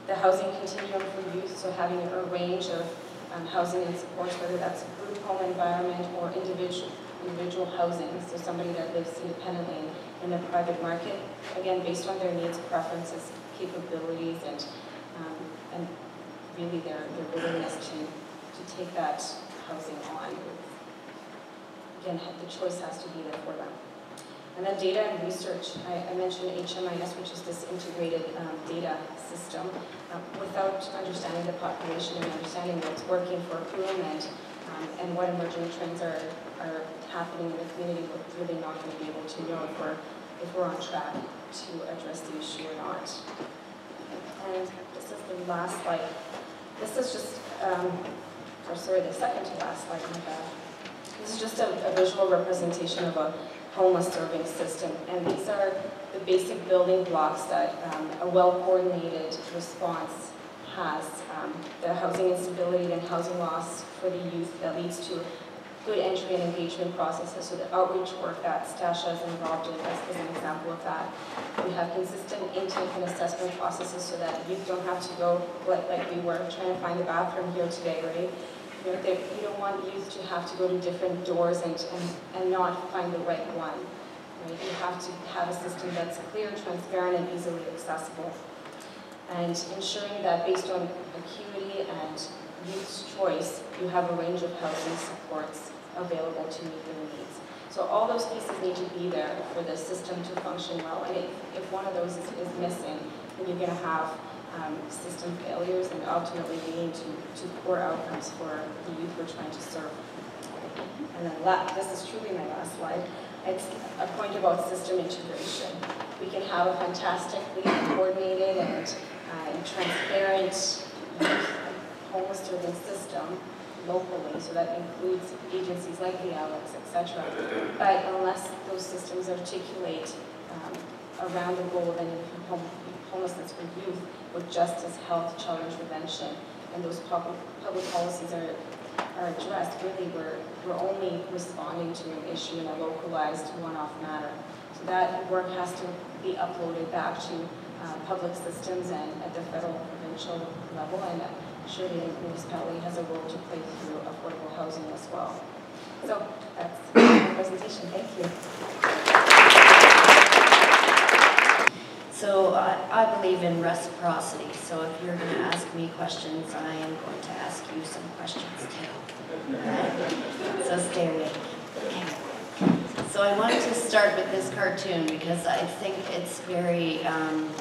the housing continuum for youth, so having a range of housing and supports, whether that's group home environment or individual housing, so somebody that lives independently in the private market, again, based on their needs, preferences, capabilities, and really their willingness to take that housing on. Again, the choice has to be there for them. And then data and research. I mentioned HMIS, which is this integrated data system. Without understanding the population and understanding what's working for whom and what emerging trends are happening in the community, we're really not going to be able to know if we're on track to address the issue or not. And this is the last slide. This is just, the second to last slide. This is just a visual representation of a homeless serving system, and these are the basic building blocks that a well-coordinated response has. The housing instability and housing loss for the youth that leads to good entry and engagement processes, so the outreach work that Stasha is involved in is an example of that. We have consistent intake and assessment processes so that youth don't have to go like we were trying to find the bathroom here today, right? You don't want youth to have to go to different doors and not find the right one. Right? You have to have a system that's clear, transparent, and easily accessible. And ensuring that based on acuity and youth's choice, you have a range of housing supports available to meet their needs. So all those pieces need to be there for the system to function well. And if one of those is missing, then you're going to have system failures and ultimately leading to poor outcomes for the youth we're trying to serve. And then this is truly my last slide. It's a point about system integration. We can have a fantastically coordinated and transparent youth homeless serving system locally, so that includes agencies like the Alex, etc. But unless those systems articulate around the goal of ending homelessness for youth with justice, health, child intervention, and those public policies are addressed, really we're only responding to an issue in a localized one-off manner. So that work has to be uploaded back to public systems and at the federal and provincial level, and surely the municipality has a role to play through affordable housing as well. So that's my presentation. Thank you. So I believe in reciprocity, so if you're going to ask me questions, I am going to ask you some questions too. Right? So stay awake. Okay. So I wanted to start with this cartoon because I think it's very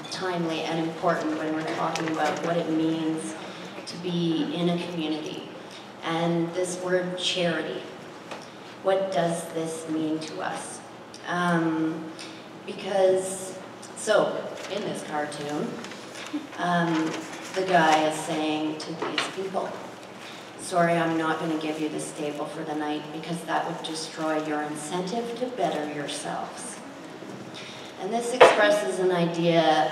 timely and important when we're talking about what it means to be in a community. And this word charity, what does this mean to us? So, in this cartoon, the guy is saying to these people, sorry, I'm not going to give you this table for the night because that would destroy your incentive to better yourselves. And this expresses an idea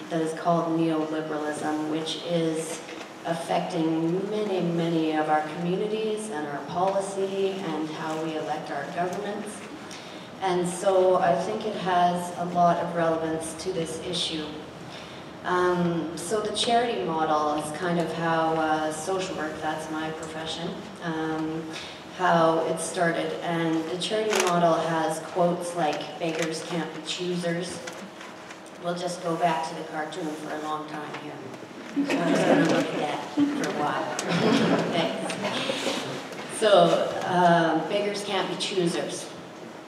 that is called neoliberalism, which is affecting many, many of our communities and our policy and how we elect our governments. And so I think it has a lot of relevance to this issue. So the charity model is kind of how social work, that's my profession, how it started. And the charity model has quotes like, beggars can't be choosers. We'll just go back to the cartoon for a long time here. So I'm just going to look at that for a while. Thanks. So beggars can't be choosers.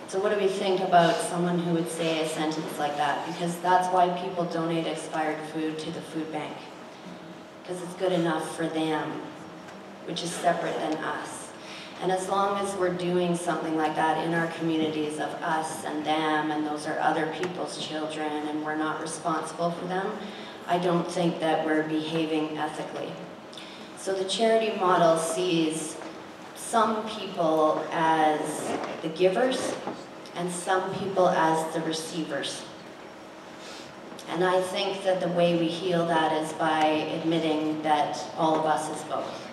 So what do we think about someone who would say a sentence like that? Because that's why people donate expired food to the food bank. Because it's good enough for them, which is separate than us. And as long as we're doing something like that in our communities of us and them, and those are other people's children, and we're not responsible for them, I don't think that we're behaving ethically. So the charity model sees some people as the givers and some people as the receivers. And I think that the way we heal that is by admitting that all of us is both.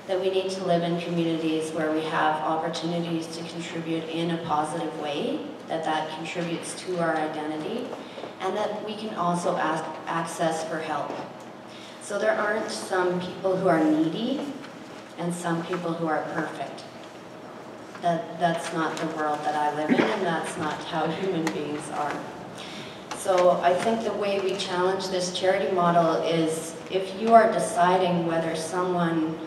That we need to live in communities where we have opportunities to contribute in a positive way, that contributes to our identity, and that we can also access for help. So there aren't some people who are needy and some people who are perfect. That's not the world that I live in, and that's not how human beings are. So I think the way we challenge this charity model is if you are deciding whether someone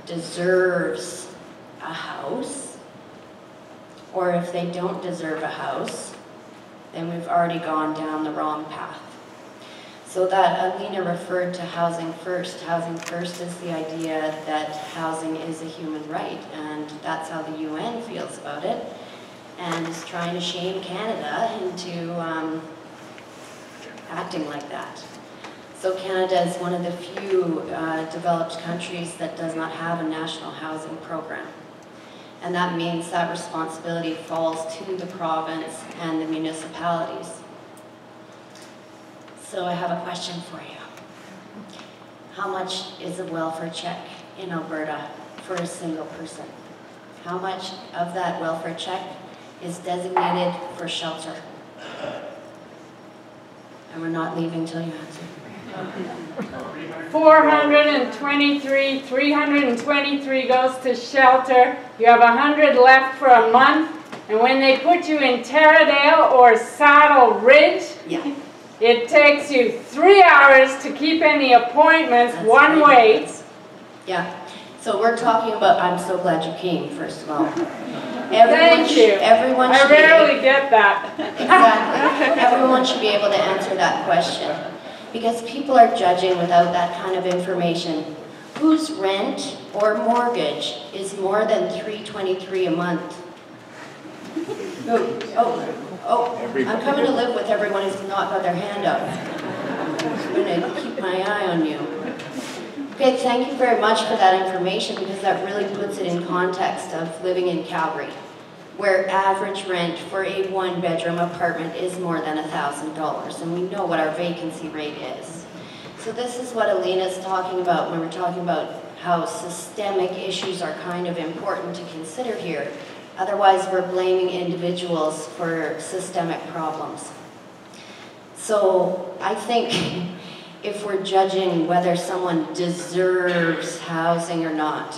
deserves a house or if they don't deserve a house, then we've already gone down the wrong path. So that Alina referred to housing first. Housing first is the idea that housing is a human right, and that's how the UN feels about it, and is trying to shame Canada into acting like that. So Canada is one of the few developed countries that does not have a national housing program. And that means that responsibility falls to the province and the municipalities. So I have a question for you. How much is a welfare check in Alberta for a single person? How much of that welfare check is designated for shelter? And we're not leaving till you answer. 423, 323 goes to shelter. You have 100 left for a month. And when they put you in Taradale or Saddle Ridge, yeah. It takes you 3 hours to keep any appointments. That's one way. Yeah. So we're talking about, I'm so glad you came, first of all. Thank you. Everyone I rarely get that. Exactly. Everyone should be able to answer that question. Because people are judging without that kind of information. Whose rent or mortgage is more than $323 a month? I'm coming to live with everyone who's not got their hand up. I'm going to keep my eye on you. Okay, thank you very much for that information, because that really puts it in context of living in Calgary, where average rent for a one-bedroom apartment is more than $1,000, and we know what our vacancy rate is. So this is what Alina's talking about when we're talking about how systemic issues are kind of important to consider here. Otherwise, we're blaming individuals for systemic problems. So I think if we're judging whether someone deserves housing or not,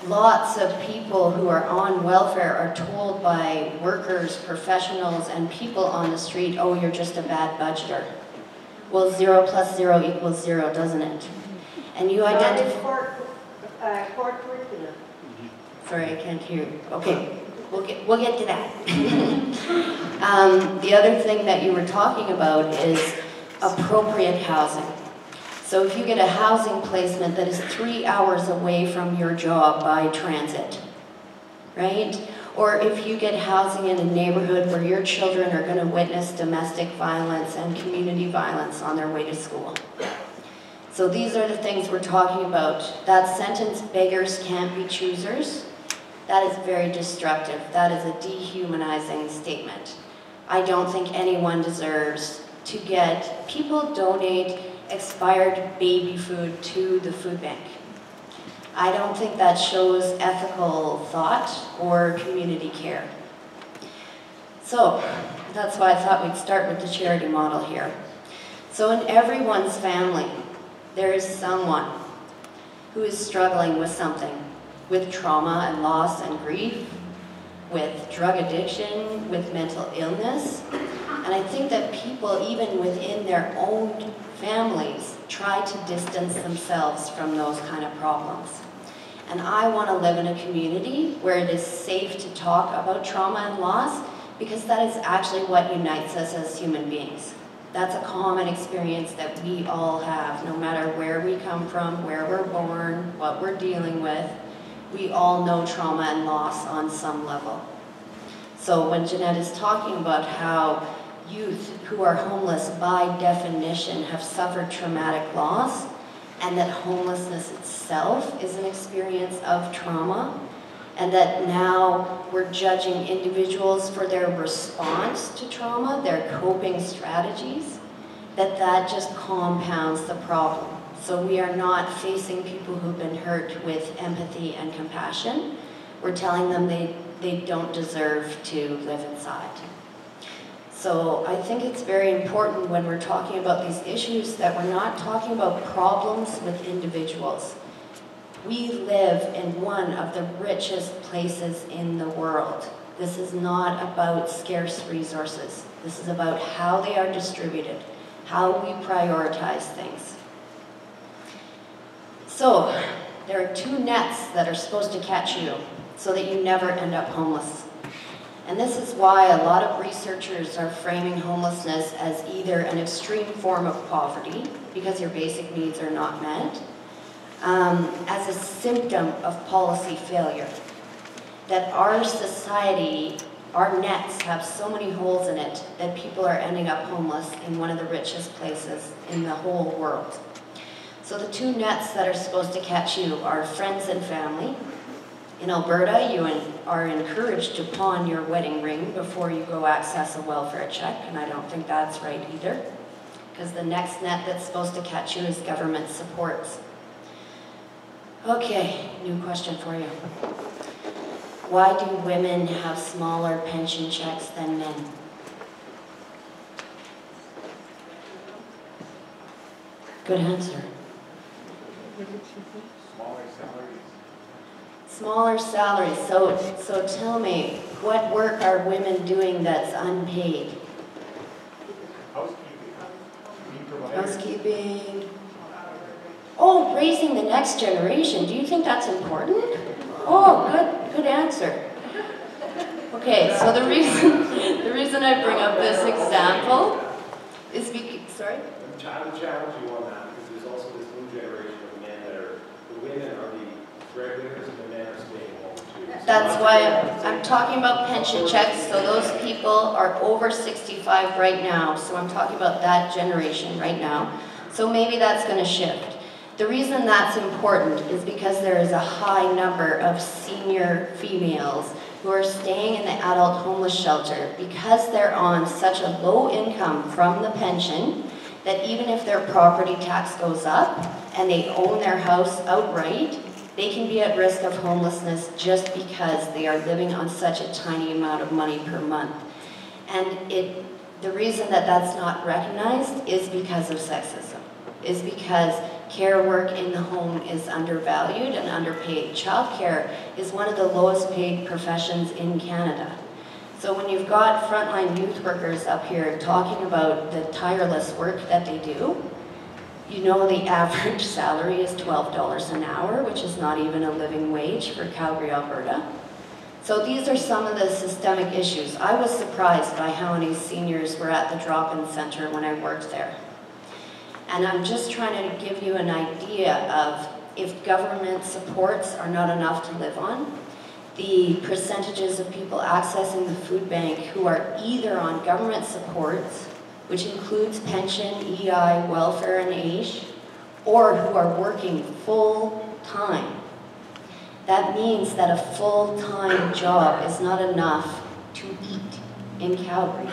lots of people who are on welfare are told by workers, professionals, and people on the street, oh, you're just a bad budgeter. Well, 0 plus 0 equals 0, doesn't it? And you identify... Court curriculum. Sorry, I can't hear you. Okay. We'll get to that. The other thing that you were talking about is appropriate housing. So if you get a housing placement that is 3 hours away from your job by transit, right? Or if you get housing in a neighborhood where your children are going to witness domestic violence and community violence on their way to school. So these are the things we're talking about. That sentence, beggars can't be choosers, that is very destructive. That is a dehumanizing statement. I don't think anyone deserves to get, people donate expired baby food to the food bank. I don't think that shows ethical thought or community care. So that's why I thought we'd start with the charity model here. So in everyone's family, there is someone who is struggling with something, with trauma and loss and grief, with drug addiction, with mental illness. And I think that people, even within their own families, try to distance themselves from those kind of problems. And I want to live in a community where it is safe to talk about trauma and loss, because that is actually what unites us as human beings. That's a common experience that we all have, no matter where we come from, where we're born, what we're dealing with. We all know trauma and loss on some level. So when Jeanette is talking about how youth who are homeless by definition have suffered traumatic loss, and that homelessness itself is an experience of trauma, and that now we're judging individuals for their response to trauma, their coping strategies, that just compounds the problem. So we are not facing people who've been hurt with empathy and compassion. We're telling them they don't deserve to live inside. So I think it's very important when we're talking about these issues that we're not talking about problems with individuals. We live in one of the richest places in the world. This is not about scarce resources. This is about how they are distributed, how we prioritize things. So, there are 2 nets that are supposed to catch you so that you never end up homeless. And this is why a lot of researchers are framing homelessness as either an extreme form of poverty, because your basic needs are not met, as a symptom of policy failure. That our society, our nets have so many holes in it that people are ending up homeless in one of the richest places in the whole world. So the 2 nets that are supposed to catch you are friends and family. In Alberta, you are encouraged to pawn your wedding ring before you go access a welfare check, and I don't think that's right either, because the next net that's supposed to catch you is government supports. Okay, new question for you. Why do women have smaller pension checks than men? Good answer. Smaller salaries. Smaller salaries. So tell me, what work are women doing that's unpaid? Housekeeping. Being providers. Housekeeping. Oh, raising the next generation. Do you think that's important? Oh, good answer. Okay, so the reason I bring up this example is because, sorry? I would challenge you on that, because there's also this new generation of men that are, the women are the breadwinners and the men are staying home too. So That's why I'm talking about pension checks, so those people are over 65 right now, so I'm talking about that generation right now. So maybe that's going to shift. The reason that's important is because there is a high number of senior females who are staying in the adult homeless shelter because they're on such a low income from the pension that even if their property tax goes up and they own their house outright, they can be at risk of homelessness just because they are living on such a tiny amount of money per month. And the reason that that's not recognized is because of sexism, is because care work in the home is undervalued and underpaid. Childcare is one of the lowest paid professions in Canada. So when you've got frontline youth workers up here talking about the tireless work that they do, you know the average salary is $12 an hour, which is not even a living wage for Calgary, Alberta. So these are some of the systemic issues. I was surprised by how many seniors were at the drop-in center when I worked there. And I'm just trying to give you an idea of if government supports are not enough to live on, the percentages of people accessing the food bank who are either on government supports, which includes pension, EI, welfare, and AISH, or who are working full-time. That means that a full-time job is not enough to eat in Calgary.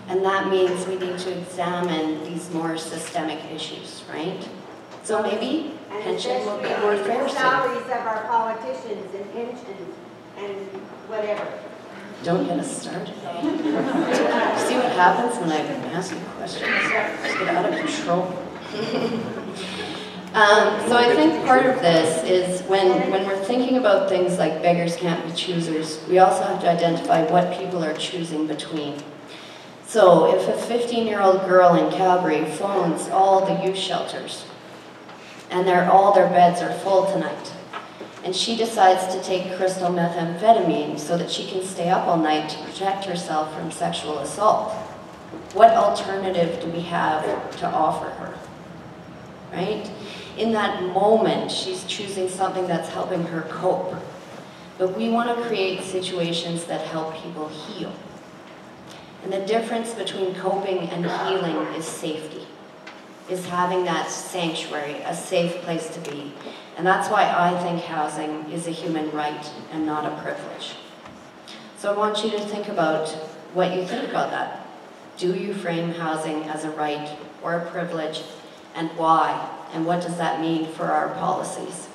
And that means we need to examine these more systemic issues, right? So maybe pension will be more fair soon. Salaries of our politicians and pensions and whatever. Don't get us started. See what happens when I ask you questions? Just get out of control. So I think part of this is when we're thinking about things like beggars can't be choosers, we also have to identify what people are choosing between. So if a 15-year-old girl in Calgary phones all the youth shelters and all their beds are full tonight, and she decides to take crystal methamphetamine so that she can stay up all night to protect herself from sexual assault, what alternative do we have to offer her, right? In that moment, she's choosing something that's helping her cope. But we want to create situations that help people heal. And the difference between coping and healing is safety, is having that sanctuary, a safe place to be. And that's why I think housing is a human right and not a privilege. So I want you to think about what you think about that. Do you frame housing as a right or a privilege, and why? And what does that mean for our policies?